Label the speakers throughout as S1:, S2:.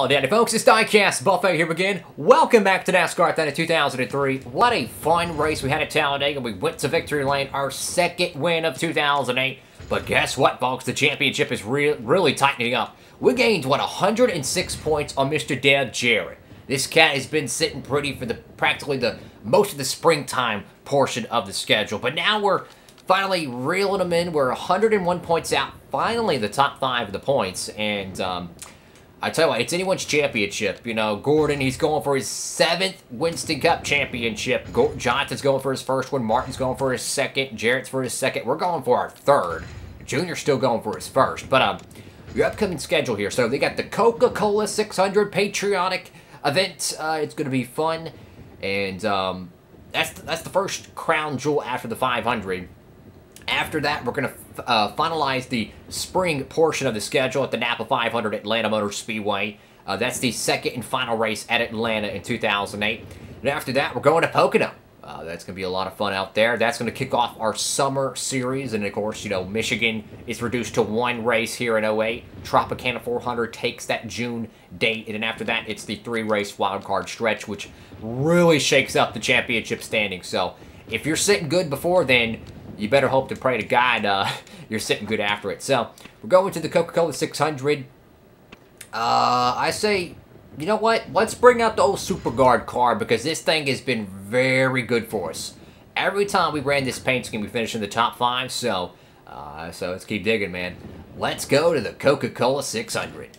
S1: Hello, Daddy folks, it's Diecastbuffet here again. Welcome back to NASCAR then in 2003. What a fun race we had at Talladega. We went to victory lane, our second win of 2008. But guess what, folks? The championship is really tightening up. We gained, what, 106 points on Mr. Dale Jarrett. This cat has been sitting pretty for practically the most of the springtime portion of the schedule. But now we're finally reeling them in. We're 101 points out. Finally, the top 5 of the points. And I tell you what, it's anyone's championship. You know, Gordon, he's going for his 7th Winston Cup championship. Jonathan's going for his first one. Martin's going for his 2nd. Jarrett's for his 2nd. We're going for our 3rd. Junior's still going for his 1st. But your upcoming schedule here. So they got the Coca-Cola 600 Patriotic event. It's going to be fun. And that's the first crown jewel after the 500. After that, we're going to finalize the spring portion of the schedule at the Napa 500 Atlanta Motor Speedway. That's the 2nd and final race at Atlanta in 2008. And after that, we're going to Pocono. That's going to be a lot of fun out there. That's going to kick off our summer series. And, of course, you know, Michigan is reduced to 1 race here in 08. Tropicana 400 takes that June date. And then after that, it's the 3-race wildcard stretch, which really shakes up the championship standings. So if you're sitting good before then, you better hope to pray to God you're sitting good after it. So, we're going to the Coca-Cola 600. I say, you know what? Let's bring out the old Super Guard car because this thing has been very good for us. Every time we ran this paint scheme, we finished in the top 5. So let's keep digging, man. Let's go to the Coca-Cola 600.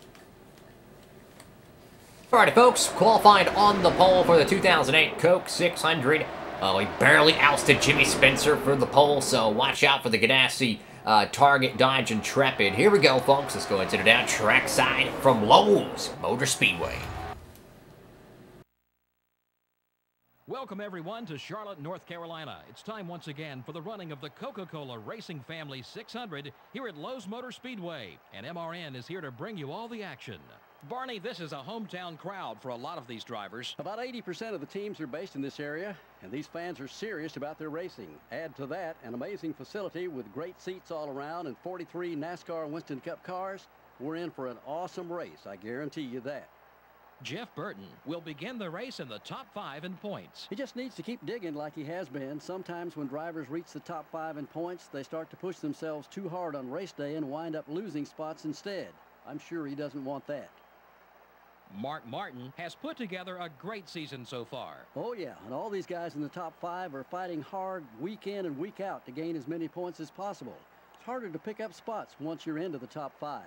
S1: Alrighty, folks. Qualified on the pole for the 2008 Coke 600. We barely ousted Jimmy Spencer for the pole, so watch out for the Ganassi Target, Dodge, Intrepid. Here we go, folks. Let's go into the down track side from Lowe's Motor Speedway.
S2: Welcome, everyone, to Charlotte, North Carolina. It's time once again for the running of the Coca-Cola Racing Family 600 here at Lowe's Motor Speedway. And MRN is here to bring you all the action.
S3: Barney, this is a hometown crowd for a lot of these drivers.
S4: About 80% of the teams are based in this area, and these fans are serious about their racing. Add to that an amazing facility with great seats all around and 43 NASCAR Winston Cup cars. We're in for an awesome race, I guarantee you that.
S2: Jeff Burton will begin the race in the top 5 in points.
S4: He just needs to keep digging like he has been. Sometimes when drivers reach the top 5 in points, they start to push themselves too hard on race day and wind up losing spots instead. I'm sure he doesn't want that.
S2: Mark Martin has put together a great season so far.
S4: Oh, yeah, and all these guys in the top 5 are fighting hard week in and week out to gain as many points as possible. It's harder to pick up spots once you're into the top 5.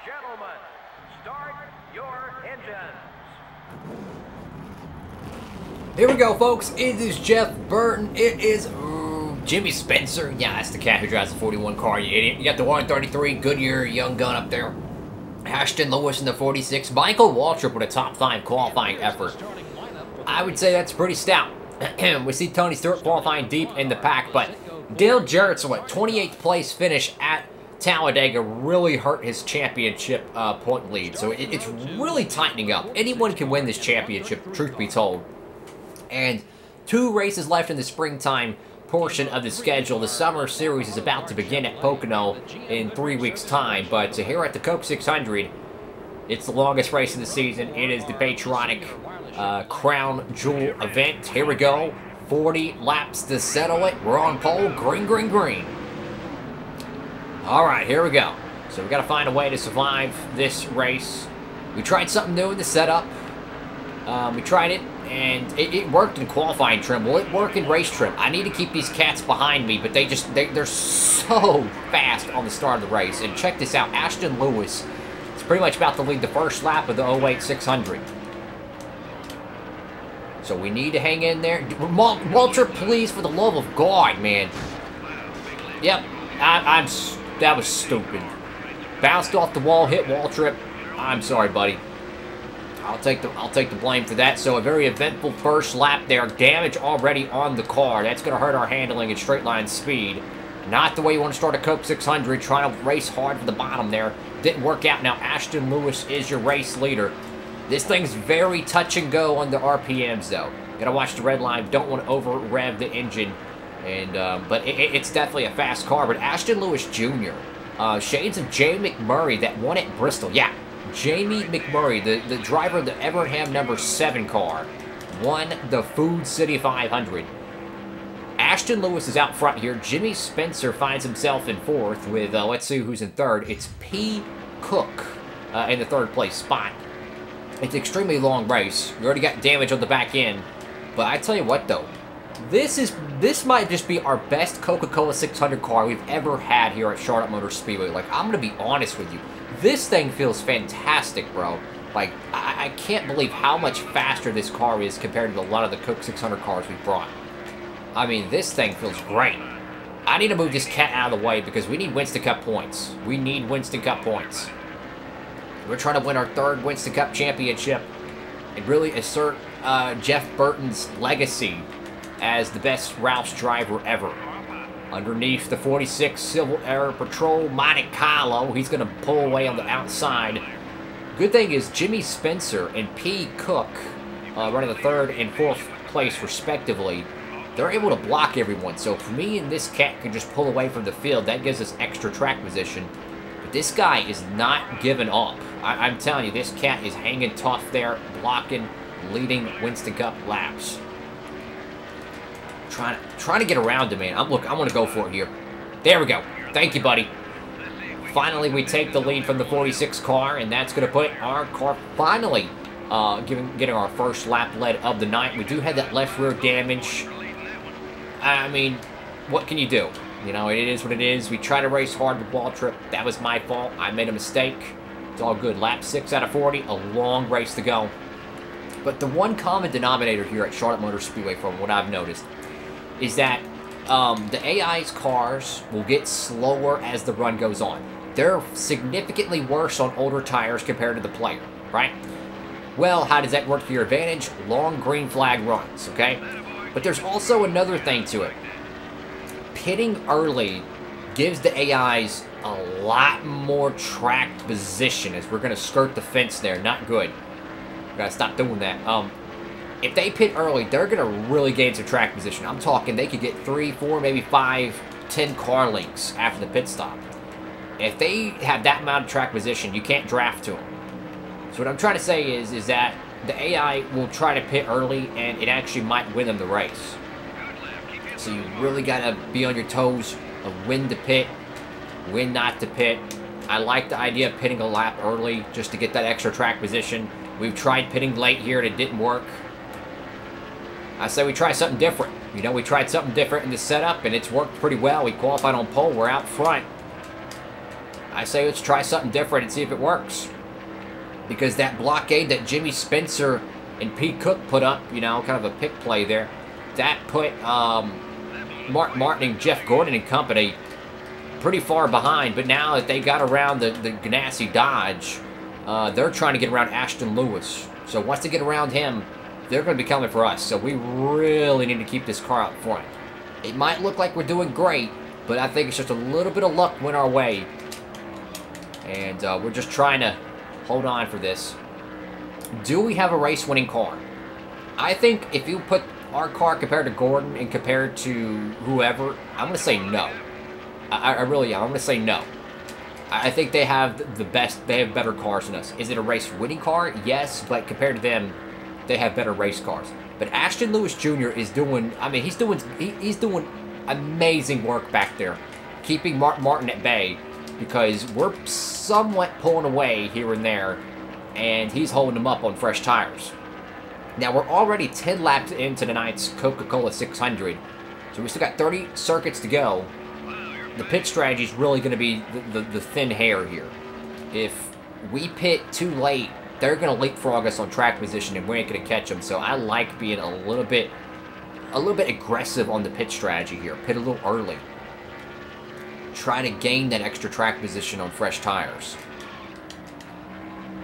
S5: Gentlemen, start your engines.
S1: Here we go, folks. It is Jeff Burton. It is Jimmy Spencer. Yeah, that's the cat who drives the 41 car, you idiot. You got the 133 Goodyear young gun up there. Ashton Lewis in the 46. Michael Waltrip with a top 5 qualifying effort. I would say that's pretty stout. We see Tony Stewart qualifying deep in the pack, but Dale Jarrett's, 28th place finish at Talladega really hurt his championship point lead. So it's really tightening up. Anyone can win this championship, truth be told. And 2 races left in the springtime portion of the schedule. The summer series is about to begin at Pocono in 3 weeks' time. But here at the Coke 600, it's the longest race of the season. It is the Patriotic Crown Jewel event. Here we go. 40 laps to settle it. We're on pole. Green, green, green. All right, here we go. So we got to find a way to survive this race. We tried something new in the setup. We tried it, and it worked in qualifying trim. Will it work in race trim? I need to keep these cats behind me, but they're so fast on the start of the race. And check this out. Ashton Lewis is pretty much about to lead the first lap of the 08 600. So we need to hang in there. Walter, please, for the love of God, man. Yep, that was stupid. Bounced off the wall, hit Waltrip. I'm sorry, buddy. I'll take the blame for that. So a very eventful first lap there. Damage already on the car. That's going to hurt our handling and straight line speed. Not the way you want to start a Coke 600, trying to race hard for the bottom there. Didn't work out. Now Ashton Lewis is your race leader. This thing's very touch and go on the RPMs, though. Gotta watch the red line. Don't want to over-rev the engine. And but it's definitely a fast car. But Ashton Lewis Jr., shades of Jamie McMurray that won at Bristol. Yeah, Jamie McMurray, the driver of the Evernham number 7 car, won the Food City 500. Ashton Lewis is out front here. Jimmy Spencer finds himself in 4th with, let's see who's in 3rd. It's P. Cook in the 3rd place spot. It's an extremely long race. We already got damage on the back end. But I tell you what, though. This might just be our best Coca-Cola 600 car we've ever had here at Charlotte Motor Speedway. Like, I'm going to be honest with you. This thing feels fantastic, bro. Like, I can't believe how much faster this car is compared to a lot of the Coke 600 cars we've brought. I mean, this thing feels great. I need to move this cat out of the way because we need Winston Cup points. We need Winston Cup points. We're trying to win our 3rd Winston Cup championship and really assert Jeff Burton's legacy as the best Roush driver ever. Underneath the 46 Civil Air Patrol Monte Carlo, he's going to pull away on the outside. Good thing is Jimmy Spencer and P. Cook, running the 3rd and 4th place respectively, they're able to block everyone. So for me and this cat can just pull away from the field, that gives us extra track position. But this guy is not giving up. I'm telling you, this cat is hanging tough there, blocking, leading Winston Cup laps. Trying to get around him, man. I'm going to go for it here. There we go. Thank you, buddy. Finally, we take the lead from the 46 car, and that's going to put our car finally getting our first lap lead of the night. We do have that left rear damage. I mean, what can you do? You know, it is what it is. We try to race hard with Ball Trip. That was my fault. I made a mistake. It's all good. Lap 6 out of 40. A long race to go. But the one common denominator here at Charlotte Motor Speedway, from what I've noticed, is that the AI's cars will get slower as the run goes on. They're significantly worse on older tires compared to the player, right? Well, how does that work to your advantage? Long green flag runs, okay? But there's also another thing to it. Pitting early gives the AIs a lot more track position as we're going to skirt the fence there. Not good. Gotta stop doing that. If they pit early, they're going to really gain some track position. I'm talking they could get 3, 4, maybe 5, 10 car lengths after the pit stop. If they have that amount of track position, you can't draft to them. So what I'm trying to say is that the AI will try to pit early, and it actually might win them the race. So you really got to be on your toes of when to pit, when not to pit. I like the idea of pitting a lap early just to get that extra track position. We've tried pitting late here, and it didn't work. I say we try something different. You know, we tried something different in the setup, and it's worked pretty well. We qualified on pole. We're out front. I say let's try something different and see if it works. Because that blockade that Jimmy Spencer and Pete Cook put up, you know, kind of a pick play there, that put Mark Martin and Jeff Gordon and company pretty far behind. But now that they got around the Ganassi Dodge, they're trying to get around Ashton Lewis. So once they get around him, they're going to be coming for us. So we really need to keep this car out front. It might look like we're doing great, but I think it's just a little bit of luck went our way. And we're just trying to hold on for this. Do we have a race-winning car? I think if you put our car compared to Gordon and compared to whoever, I'm going to say no. I really am. I'm going to say no. I think they have the best, they have better cars than us. Is it a race-winning car? Yes, but compared to them, they have better race cars. But Ashton Lewis Jr. is doing, I mean, he's doing amazing work back there, keeping Mark Martin at bay, because we're somewhat pulling away here and there, and he's holding them up on fresh tires. Now, we're already 10 laps into tonight's Coca-Cola 600, so we still got 30 circuits to go. The pit strategy is really going to be the thin hair here. If we pit too late, they're going to leapfrog us on track position, and we ain't going to catch them. So I like being a little bit aggressive on the pit strategy here. Pit a little early. Try to gain that extra track position on fresh tires.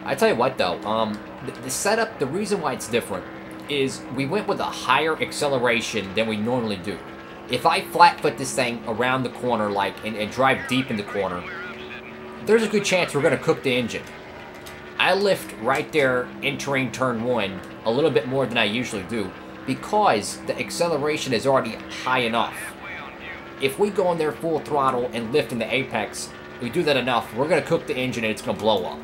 S1: I tell you what, though, the setup, the reason why it's different is we went with a higher acceleration than we normally do. if I flat foot this thing around the corner, like, and drive deep in the corner, there's a good chance we're going to cook the engine. I lift right there entering turn 1 a little bit more than I usually do because the acceleration is already high enough. If we go in there full throttle and lift in the apex, we do that enough, we're going to cook the engine and it's going to blow up.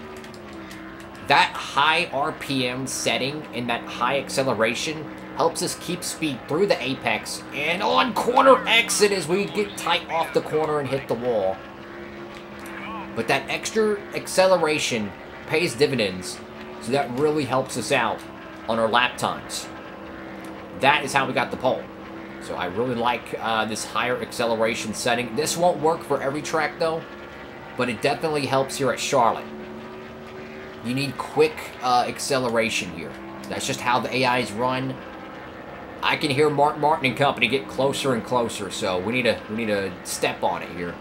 S1: That high RPM setting and that high acceleration helps us keep speed through the apex and on corner exit as we get tight off the corner and hit the wall. But that extra acceleration pays dividends, so that really helps us out on our lap times. That is how we got the pole. So I really like this higher acceleration setting. This won't work for every track though, but it definitely helps here at Charlotte. You need quick acceleration here. That's just how the AIs run. I can hear Martin and company get closer and closer, so we need to step on it here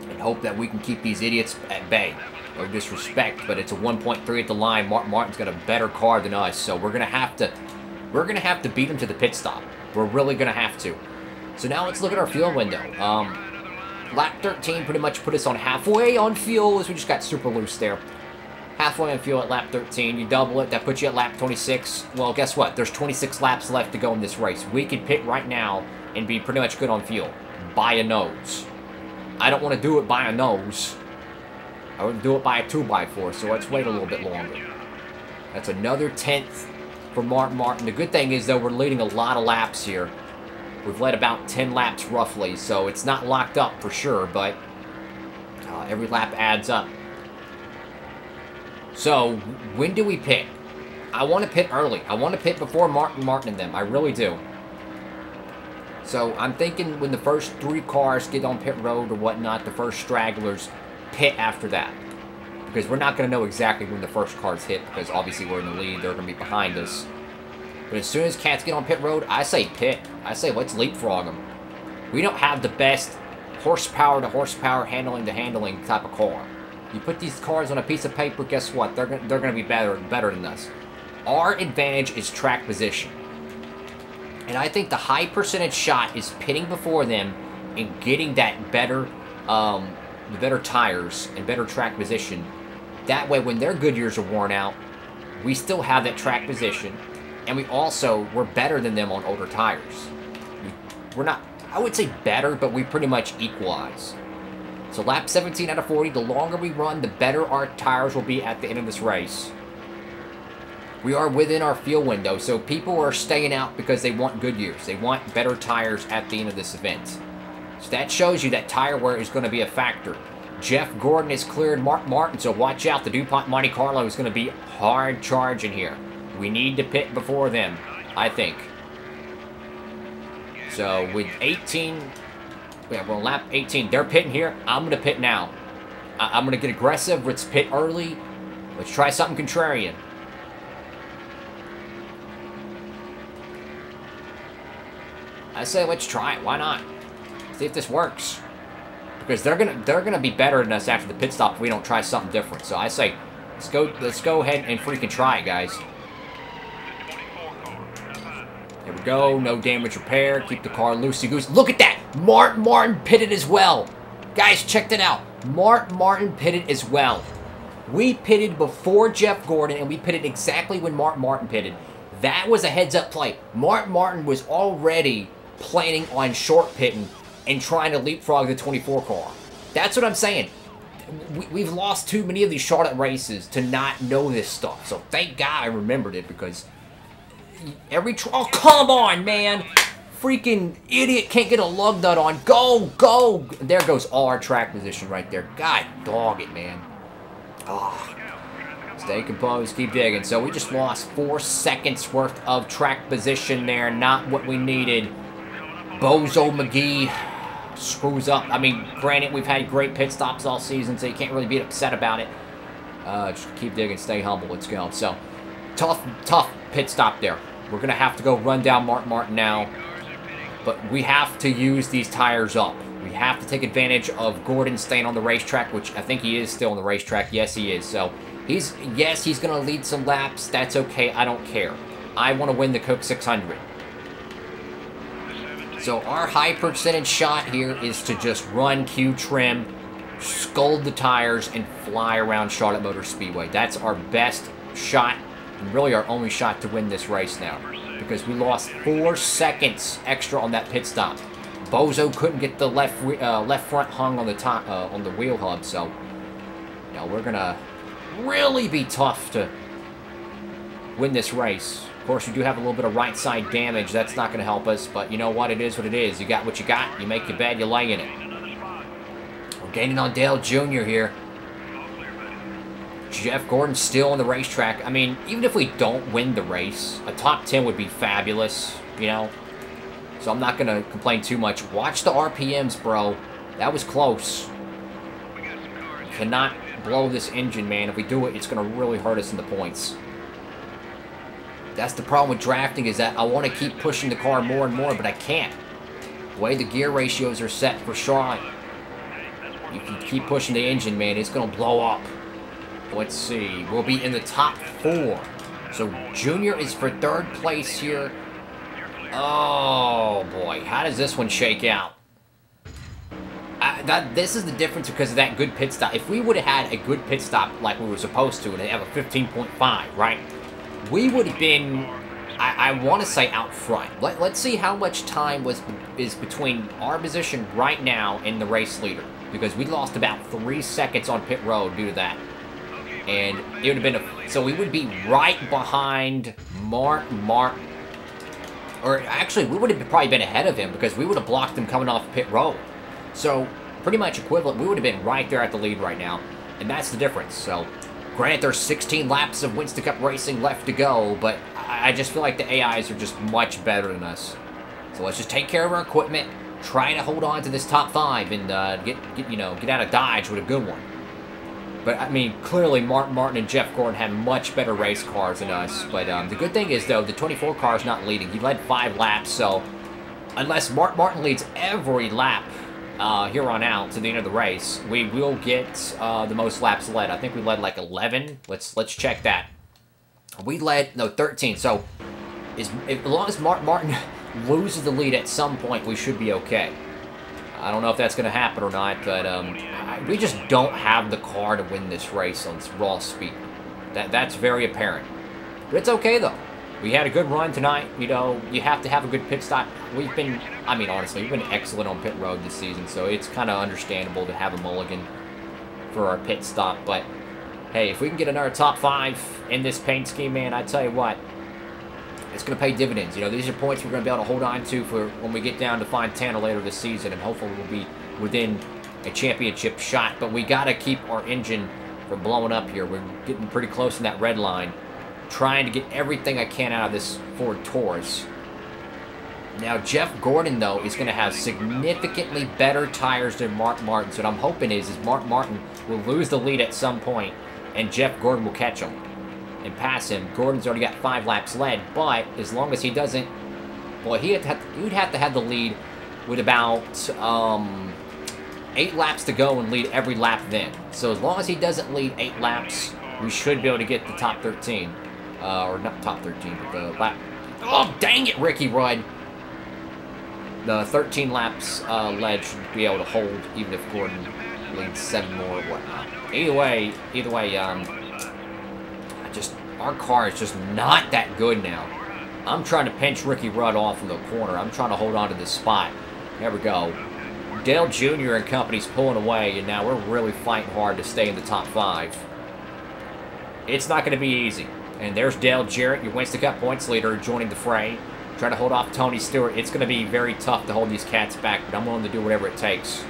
S1: and hope that we can keep these idiots at bay. No disrespect, but it's a 1.3 at the line. Martin's got a better car than us, so we're gonna have to beat him to the pit stop. We're really gonna have to. So now let's look at our fuel window. Lap 13 pretty much put us on halfway on fuel, as we just got super loose there. Halfway on fuel at lap 13. You double it, that puts you at lap 26. Well, guess what? There's 26 laps left to go in this race. We could pit right now and be pretty much good on fuel. By a nose. I don't want to do it by a nose. I would do it by a 2x4, so let's wait a little bit longer. That's another 10th for Martin. The good thing is, though, we're leading a lot of laps here. We've led about 10 laps roughly, so it's not locked up for sure, but every lap adds up. So, when do we pit? I want to pit early. I want to pit before Martin and them. I really do. So, I'm thinking when the first 3 cars get on pit road or whatnot, the first stragglers pit after that. Because we're not going to know exactly when the first cars hit, because obviously we're in the lead. They're going to be behind us. But as soon as cats get on pit road, I say pit. I say let's leapfrog them. We don't have the best horsepower to horsepower, handling to handling type of car. You put these cars on a piece of paper, guess what? They're going to be better than us. Our advantage is track position. And I think the high percentage shot is pitting before them and getting that better, the better tires and better track position. That way, when their Goodyears are worn out, we still have that track position. And we're better than them on older tires. We're not, I would say better, but we pretty much equalize. So lap 17 out of 40, the longer we run, the better our tires will be at the end of this race. We are within our fuel window, so people are staying out because they want Goodyears. They want better tires at the end of this event. So that shows you that tire wear is going to be a factor. Jeff Gordon has cleared Martin, so watch out. The DuPont Monte Carlo is going to be hard charging here. We need to pit before them, I think. So with 18... Yeah, well, lap 18, they're pitting here. I'm going to pit now. I'm going to get aggressive. Let's pit early. Let's try something contrarian. I say let's try it. Why not? See if this works. Because they're gonna be better than us after the pit stop if we don't try something different. So I say let's go ahead and freaking try it, guys. There we go. No damage repair. Keep the car loosey-goosey. Look at that! Martin pitted as well. Guys, check that out. Martin pitted as well. We pitted before Jeff Gordon, and we pitted exactly when Martin pitted. That was a heads-up play. Martin was already planning on short pitting and trying to leapfrog the 24 car. That's what I'm saying. We've lost too many of these Charlotte races to not know this stuff. So thank God I remembered it, because oh, come on, man. Freaking idiot can't get a lug nut on. Go. There goes all our track position right there. God dog it, man. Oh. Stay composed, keep digging. So we just lost 4 seconds worth of track position there. Not what we needed. Bozo McGee screws up. I mean, granted, we've had great pit stops all season, so you can't really be upset about it. Just keep digging, stay humble, let's go. So, tough pit stop there. We're going to have to go run down Martin now. But we have to use these tires up. We have to take advantage of Gordon staying on the racetrack, which I think he is still on the racetrack. Yes, he is. So, he's going to lead some laps. That's okay. I don't care. I want to win the Coke 600. So So our high percentage shot here is to just run Q trim, scold the tires, and fly around Charlotte Motor Speedway. That's our best shot, and really our only shot to win this race now, because we lost 4 seconds extra on that pit stop. Bozo couldn't get the left front hung on the top on the wheel hub, so you know, we're gonna really be tough to win this race. Of course, we do have a little bit of right side damage. That's not going to help us, but you know what? It is what it is. You got what you got. You make your bed, you lay in it. We're gaining on Dale Jr. here. Jeff Gordon's still on the racetrack. I mean, even if we don't win the race, a top 10 would be fabulous, you know? So I'm not going to complain too much. Watch the RPMs, bro. That was close. You cannot blow this engine, man. If we do it, it's going to really hurt us in the points. That's the problem with drafting, is that I want to keep pushing the car more and more, but I can't. The way the gear ratios are set for Charlotte, you can keep pushing the engine, man. It's going to blow up. Let's see. We'll be in the top 4. So Junior is for 3rd place here. Oh, boy. How does this one shake out? This is the difference because of that good pit stop. If we would have had a good pit stop like we were supposed to and have a 15.5, right? We would have been, I want to say, out front. Let's see how much time is between our position right now and the race leader. Because we lost about 3 seconds on pit road due to that. And it would have been, so we would be right behind Martin. Or actually, we would have probably been ahead of him because we would have blocked him coming off pit road. So, pretty much equivalent. We would have been right there at the lead right now. And that's the difference. So, granted, there's 16 laps of Winston Cup racing left to go, but I just feel like the AIs are just much better than us. So let's just take care of our equipment, try to hold on to this top 5, and get out of Dodge with a good one. But I mean, clearly Martin and Jeff Gordon have much better race cars than us. But the good thing is, though, the 24 car is not leading. He led 5 laps, so unless Martin leads every lap here on out to the end of the race, we will get the most laps led. I think we led like 11. Let's check that. We led, no, 13. So as long as Martin loses the lead at some point, we should be okay. I don't know if that's going to happen or not, but we just don't have the car to win this race on raw speed. That's very apparent. But it's okay, though. We had a good run tonight. You know, you have to have a good pit stop. We've been, I mean, honestly, we've been excellent on pit road this season, so it's kind of understandable to have a mulligan for our pit stop. But, hey, if we can get another top 5 in this paint scheme, man, I tell you what, it's going to pay dividends. You know, these are points we're going to be able to hold on to for when we get down to Fontana later this season, and hopefully we'll be within a championship shot. But we got to keep our engine from blowing up here. We're getting pretty close in that red line. Trying to get everything I can out of this Ford Taurus. Now, Jeff Gordon, though, is going to have significantly better tires than Mark Martin. So what I'm hoping is Mark Martin will lose the lead at some point, and Jeff Gordon will catch him and pass him. Gordon's already got 5 laps led, but as long as he doesn't, well, he'd have to have the lead with about 8 laps to go and lead every lap then. So as long as he doesn't lead 8 laps, we should be able to get the top 13. Or not top 13, but the lap. Oh, dang it, Ricky Rudd. The 13 laps led should be able to hold, even if Gordon leads 7 more or whatnot. Either way, our car is just not that good now. I'm trying to pinch Ricky Rudd off in the corner. I'm trying to hold on to this spot. There we go. Dale Jr. and company's pulling away, and now we're really fighting hard to stay in the top 5. It's not going to be easy. And there's Dale Jarrett, your Winston Cup points leader, joining the fray. Trying to hold off Tony Stewart. It's going to be very tough to hold these cats back, but I'm willing to do whatever it takes.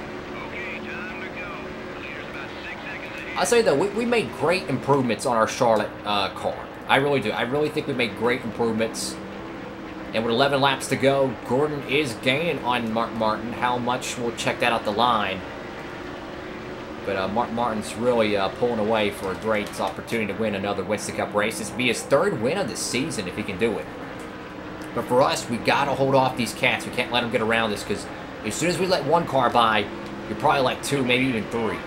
S1: I'll say, though, we made great improvements on our Charlotte car. I really do. I really think we made great improvements. And with 11 laps to go, Gordon is gaining on Mark Martin. How much? We'll check that out the line. But Mark Martin's really pulling away for a great opportunity to win another Winston Cup race. This will be his 3rd win of the season if he can do it. But for us, we got to hold off these cats. We can't let them get around us, because as soon as we let 1 car by, you're probably like 2, maybe even 3.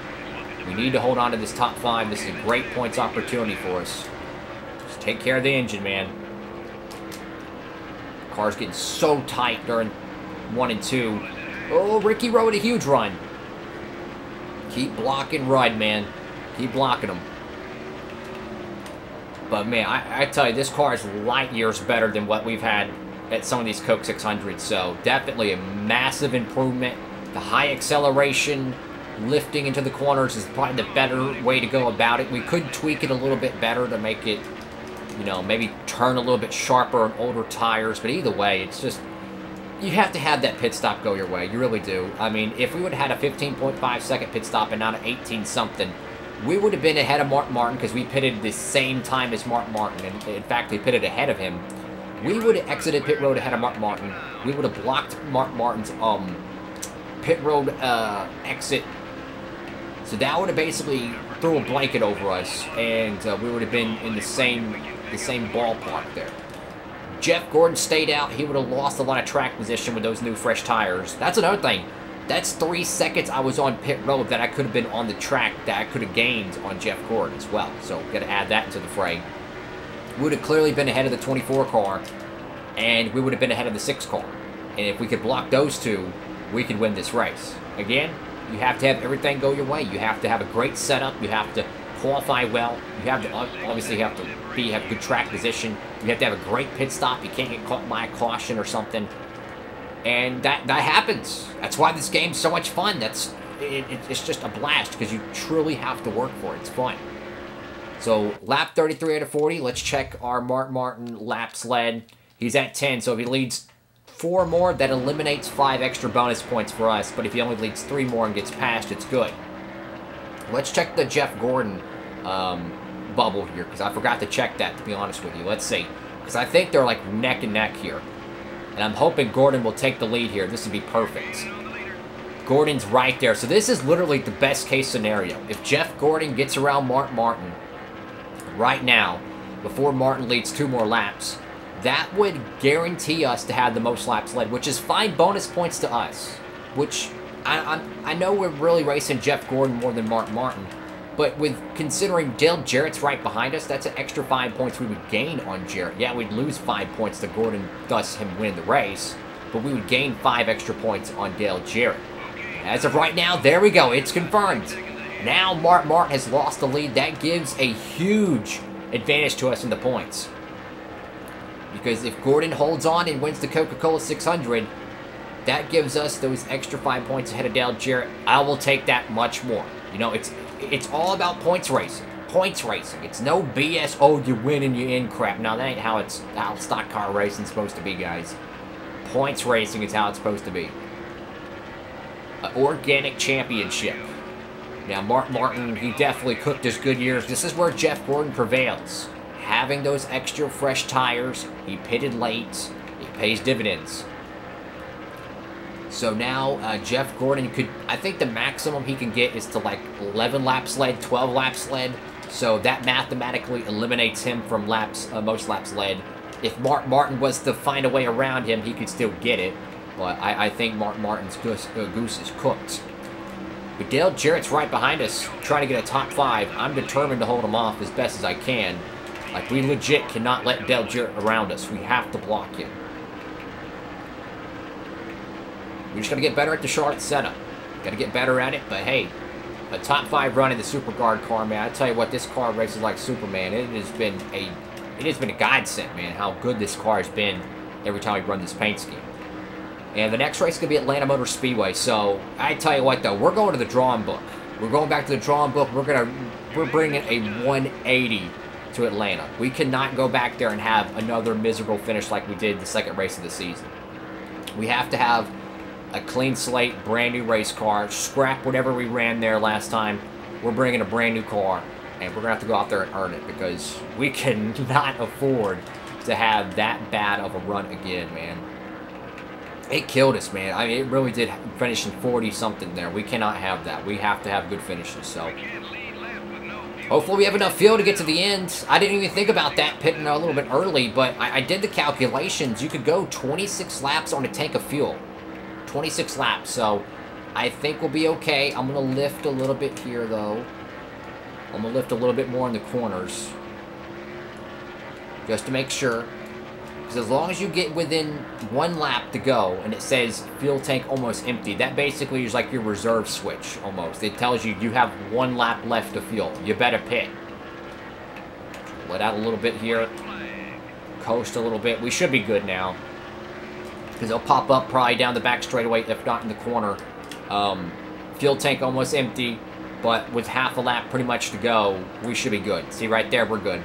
S1: We need to hold on to this top 5. This is a great points opportunity for us. Just take care of the engine, man. The car's getting so tight during 1 and 2. Oh, Ricky rode a huge run. Keep blocking Rudd, man. Keep blocking him. But, man, I tell you, this car is light years better than what we've had at some of these Coke 600s. So, definitely a massive improvement. The high acceleration, lifting into the corners is probably the better way to go about it. We could tweak it a little bit better to make it, you know, maybe turn a little bit sharper on older tires. But either way, it's just, you have to have that pit stop go your way. You really do. I mean, if we would have had a 15.5 second pit stop and not an 18 something, we would have been ahead of Mark Martin because we pitted the same time as Mark Martin. And in fact, we pitted ahead of him. We would have exited pit road ahead of Mark Martin. We would have blocked Mark Martin's pit road exit. So that would have basically threw a blanket over us, and we would have been in the same ballpark there. Jeff Gordon stayed out. He would have lost a lot of track position with those new fresh tires. That's another thing. That's 3 seconds I was on pit road that I could have been on the track that I could have gained on Jeff Gordon as well. So got to add that into the fray. We would have clearly been ahead of the 24 car, and we would have been ahead of the 6 car. And if we could block those two, we could win this race. Again, you have to have everything go your way. You have to have a great setup. You have to qualify well. You have to obviously have good track position. You have to have a great pit stop. You can't get caught by a caution or something. And that happens. That's why this game's so much fun. It's just a blast because you truly have to work for it. It's fun. So lap 33 out of 40. Let's check our Mark Martin laps led. He's at 10, so if he leads 4 more, that eliminates 5 extra bonus points for us. But if he only leads 3 more and gets passed, it's good. Let's check the Jeff Gordon bubble here, because I forgot to check that, to be honest with you. Let's see. Because I think they're like neck and neck here. And I'm hoping Gordon will take the lead here. This would be perfect. Gordon's right there. So this is literally the best case scenario. If Jeff Gordon gets around Mark Martin right now, before Martin leads 2 more laps, that would guarantee us to have the most laps led, which is 5 bonus points to us. Which, I know we're really racing Jeff Gordon more than Mark Martin, but with considering Dale Jarrett's right behind us, that's an extra 5 points we would gain on Jarrett. Yeah, we'd lose 5 points to Gordon, thus him win the race, but we would gain 5 extra points on Dale Jarrett. As of right now, there we go. It's confirmed. Now Mark Martin has lost the lead. That gives a huge advantage to us in the points. Because if Gordon holds on and wins the Coca-Cola 600, that gives us those extra 5 points ahead of Dale Jarrett. I will take that much more. You know, it's all about points racing. Points racing. It's no BS, oh, you win and you in crap. No, that ain't how stock car racing's supposed to be, guys. Points racing is how it's supposed to be. An organic championship. Now, Mark Martin, he definitely cooked his good years. This is where Jeff Gordon prevails. Having those extra fresh tires, he pitted late, it pays dividends. So now, Jeff Gordon could, I think the maximum he can get is to like 11 laps led, 12 laps led. So that mathematically eliminates him from most laps led. If Mark Martin was to find a way around him, he could still get it. But I think Mark Martin's goose is cooked. But Dale Jarrett's right behind us, trying to get a top 5. I'm determined to hold him off as best as I can. Like, we legit cannot let Dale Jarrett around us. We have to block him. We're just going to get better at the Charlotte setup. Got to get better at it, but hey, a top 5 run in the Super Guard car, man. I tell you what, this car races like Superman. It has been a godsend, man, how good this car has been every time we run this paint scheme. And the next race is going to be Atlanta Motor Speedway. So, I tell you what, though, we're going to the drawing book. We're going back to the drawing book. We're bringing a 180 to Atlanta. We cannot go back there and have another miserable finish like we did the second race of the season. We have to have a clean slate, brand new race car, scrap whatever we ran there last time. We're bringing a brand new car, and we're going to have to go out there and earn it because we cannot afford to have that bad of a run again, man. It killed us, man. I mean, it really did finish in 40-something there. We cannot have that. We have to have good finishes, so hopefully we have enough fuel to get to the end. I didn't even think about that pitting a little bit early, but I did the calculations. You could go 26 laps on a tank of fuel. 26 laps, so I think we'll be okay. I'm going to lift a little bit here, though. I'm going to lift a little bit more in the corners, just to make sure. Because as long as you get within 1 lap to go, and it says fuel tank almost empty, that basically is like your reserve switch, almost. It tells you you have 1 lap left of fuel. You better pit. Let out a little bit here. Coast a little bit. We should be good now. Because they'll pop up probably down the back straightaway, if not in the corner. Fuel tank almost empty, but with half a lap pretty much to go, we should be good. See, right there, we're good.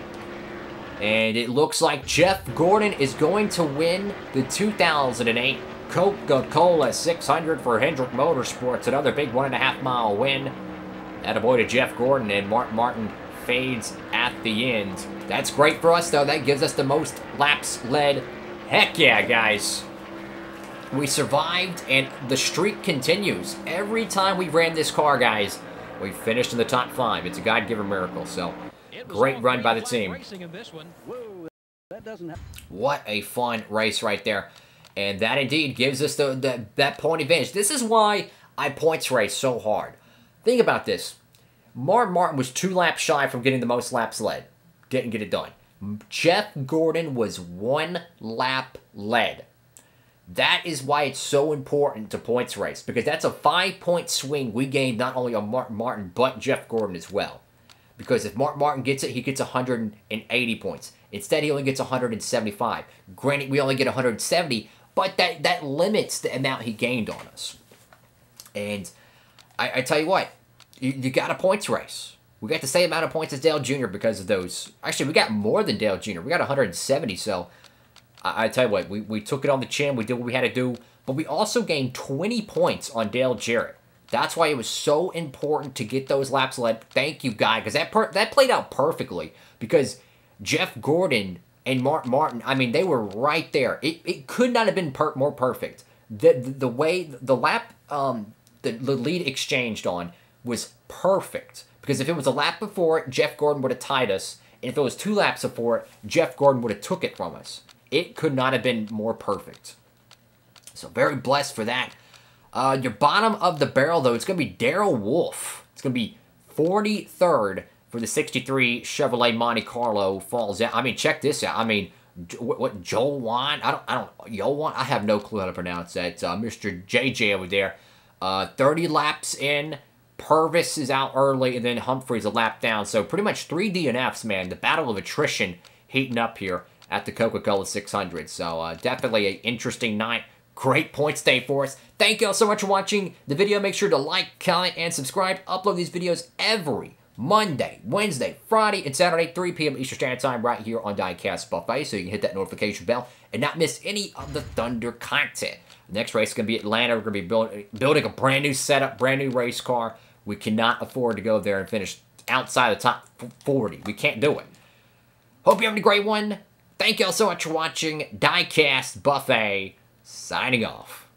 S1: And it looks like Jeff Gordon is going to win the 2008 Coca-Cola 600 for Hendrick Motorsports. Another big 1.5 mile win. Attaboy to Jeff Gordon, and Mark Martin fades at the end. That's great for us, though. That gives us the most laps led. Heck yeah, guys. We survived, and the streak continues. Every time we ran this car, guys, we finished in the top 5. It's a God-given miracle, so great run by the team. What a fun race right there. And that indeed gives us that point advantage. This is why I points race so hard. Think about this. Martin was 2 laps shy from getting the most laps led. Didn't get it done. Jeff Gordon was 1 lap led. That is why it's so important to points race, because that's a 5-point swing we gained not only on Martin, but Jeff Gordon as well. Because if Martin gets it, he gets 180 points. Instead, he only gets 175. Granted, we only get 170, but that limits the amount he gained on us. And I tell you what, you got a points race. We got the same amount of points as Dale Jr. because of those. Actually, we got more than Dale Jr. We got 170, so I tell you what, we took it on the chin. We did what we had to do. But we also gained 20 points on Dale Jarrett. That's why it was so important to get those laps led. Thank you, guy, because that played out perfectly. Because Jeff Gordon and Martin, I mean, they were right there. It could not have been more perfect. The way the lap, the lead exchanged on was perfect. Because if it was a lap before it, Jeff Gordon would have tied us. And if it was 2 laps before it, Jeff Gordon would have took it from us. It could not have been more perfect. So very blessed for that. Your bottom of the barrel, though, it's going to be Darrell Wolf. It's going to be 43rd for the 63 Chevrolet Monte Carlo falls out. I mean, check this out. I mean, what, Joel Wan? Joel, I have no clue how to pronounce that. Mr. JJ over there. 30 laps in. Purvis is out early, and then Humphrey's a lap down. So pretty much 3 DNFs, man. The battle of attrition heating up here at the Coca-Cola 600. So definitely an interesting night. Great points day for us. Thank you all so much for watching the video. Make sure to like, comment, and subscribe. Upload these videos every Monday, Wednesday, Friday, and Saturday, 3 p.m. Eastern Standard Time right here on Diecastbuffet, so you can hit that notification bell and not miss any of the Thunder content. The next race is going to be Atlanta. We're going to be building a brand new setup, brand new race car. We cannot afford to go there and finish outside the top 40. We can't do it. Hope you're having a great one. Thank you all so much for watching. Diecastbuffet signing off.